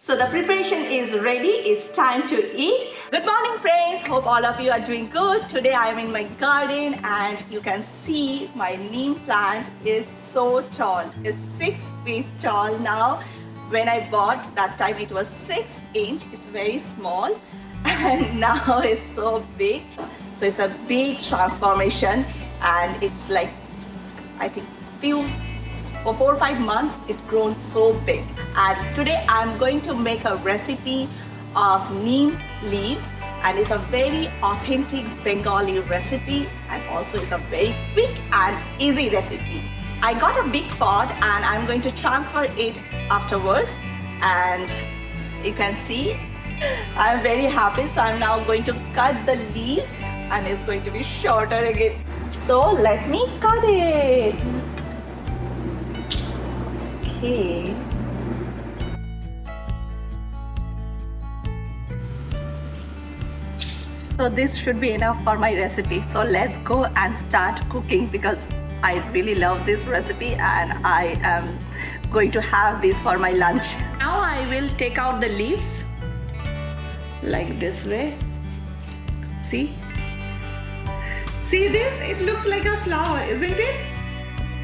So the preparation is ready. It's time to eat. Good morning friends. Hope all of you are doing good. Today I am in my garden and you can see my neem plant is so tall. It's 6 feet tall now. When I bought that time it was 6 inch. It's very small and now it's so big. So it's a big transformation and it's like I think for 4 or 5 months it grown so big. And today I'm going to make a recipe of neem leaves and it's a very authentic Bengali recipe and also it's a very quick and easy recipe. I got a big pot and I'm going to transfer it afterwards and you can see I'm very happy. So I'm now going to cut the leaves and it's going to be shorter again. So let me cut it. Okay. So this should be enough for my recipe. So let's go and start cooking because I really love this recipe and I am going to have this for my lunch. Now I will take out the leaves like this way. See this? It looks like a flower, isn't it?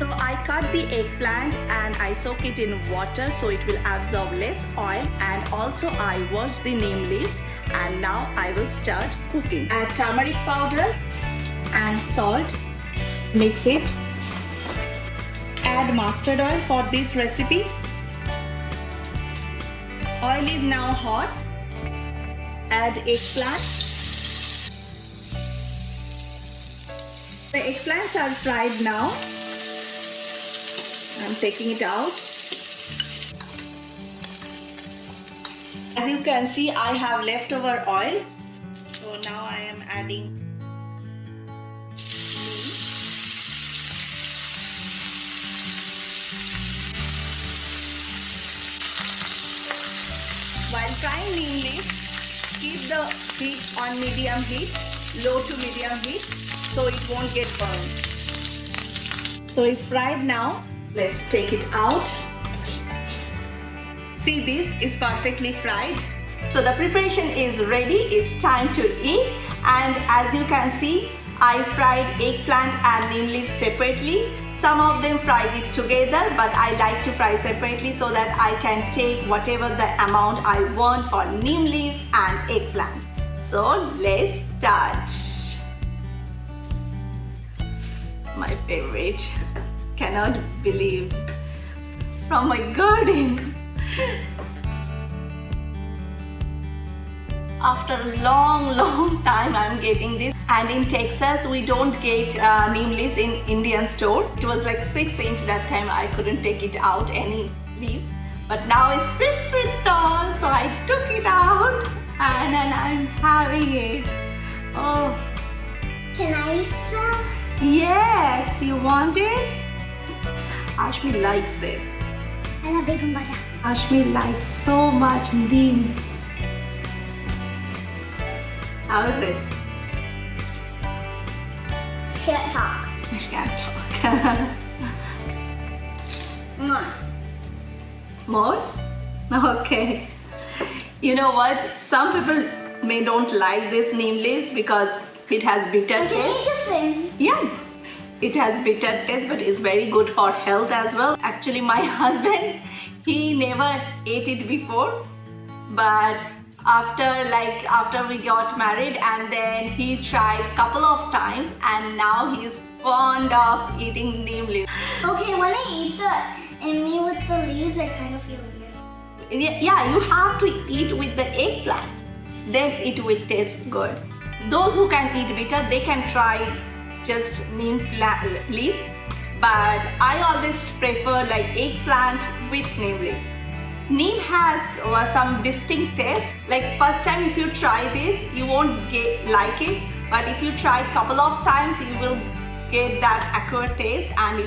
So I cut the eggplant and I soak it in water so it will absorb less oil, and also I wash the neem leaves and now I will start cooking. Add turmeric powder and salt. Mix it. Add mustard oil for this recipe. Oil is now hot. Add eggplant. The eggplants are fried now. I'm taking it out. As you can see, I have leftover oil. So now I am adding neem. While frying neem leaves, keep the heat on medium heat, low to medium heat, so it won't get burned. So it's fried now. Let's take it out. See, this is perfectly fried. So the preparation is ready. It's time to eat. And as you can see, I fried eggplant and neem leaves separately. Some of them fried it together, but I like to fry separately so that I can take whatever the amount I want for neem leaves and eggplant. So let's start. My favorite. Cannot believe, from my garden. After a long time I'm getting this, and in Texas we don't get neem leaves in Indian store. It was like 6 inch that time. I couldn't take it out any leaves, but now it's 6 feet tall, so I took it out and I'm having it. Oh, can I eat some? Yes, you want it? Ashmi likes it. I love bacon Bhaja. Ashmi likes so much neem. How is it? Can't talk. She can't talk. More. More? Okay. You know what? Some people may don't like this neem leaves because it has bitter Okay, taste. it's the same. Yeah. It has bitter taste, but it's very good for health as well. Actually, my husband, he never ate it before, but after we got married, and then he tried couple of times, and now he's fond of eating neem leaves. Okay, when I eat me with the leaves, I kind of feel weird. Yeah, you have to eat with the eggplant, then it will taste good. Those who can eat bitter, they can try just neem leaves, but I always prefer like eggplant with neem leaves. Neem has some distinct taste. Like first time if you try this, you won't like it, but if you try couple of times, you will get that acquired taste and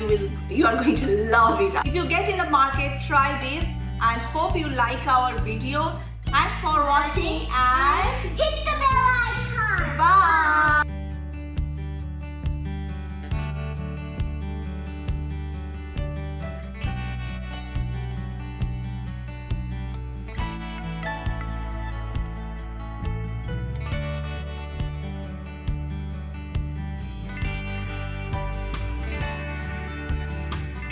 you are going to love it. If you get in the market, try this and hope you like our video. Thanks for watching and hit the bell icon. bye.